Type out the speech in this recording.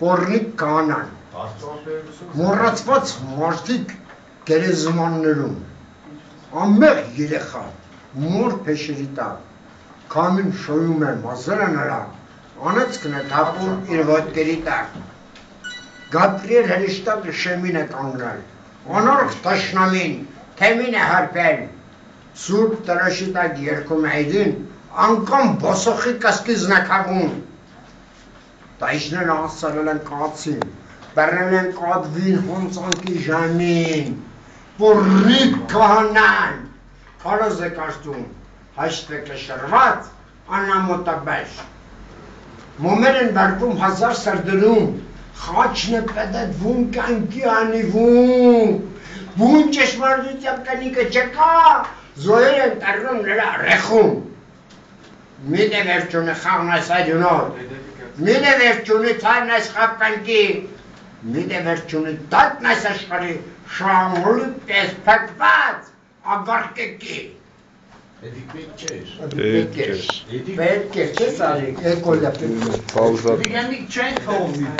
Պորնիկ կանան, մոռացված մարդիկ գերեզմաններում, ամեղ երեխա, մոր փեշերի տակ, քամին շոյում է մազերը նրա, անեծքն է թափում իր ոտքերի տակ, Գաբրիել հրեշտակը շեմին է կանգնել, անորոշ տաշնամին, թեմին է հարպել, Սուրբ տրոշի տակ երգում է իդին, անգամ բոսոխի կսկիզն է քագում, Տայիշներն ասարել են կացին, բերել են կատվին հոնցանքի ժամին, Պորնիկ կահանան, քարոզ է կաշտում, հաշտվեկը շրված, անամոտաբեշ, Մոմեր են բարկում 1000 սրդրում, խաչն է պետետվում կյանքի անիվում, բուն ճշմարտությամբ կնիկը չկա, զոհեր են տրնում նրա ռեխում, Միդե վերջունը խաղն այս այդունոտ, Միդե վերջունի թարն այս խապկանքի, Միդե վերջունի տատն այս աշխարի, շամուլի պես պակված, ագարկեկի, Էդիկ պետք չես։ Պետք ես, չես արի, էկոլ է պետք ես։ Դիգանիկ չեն թողնի։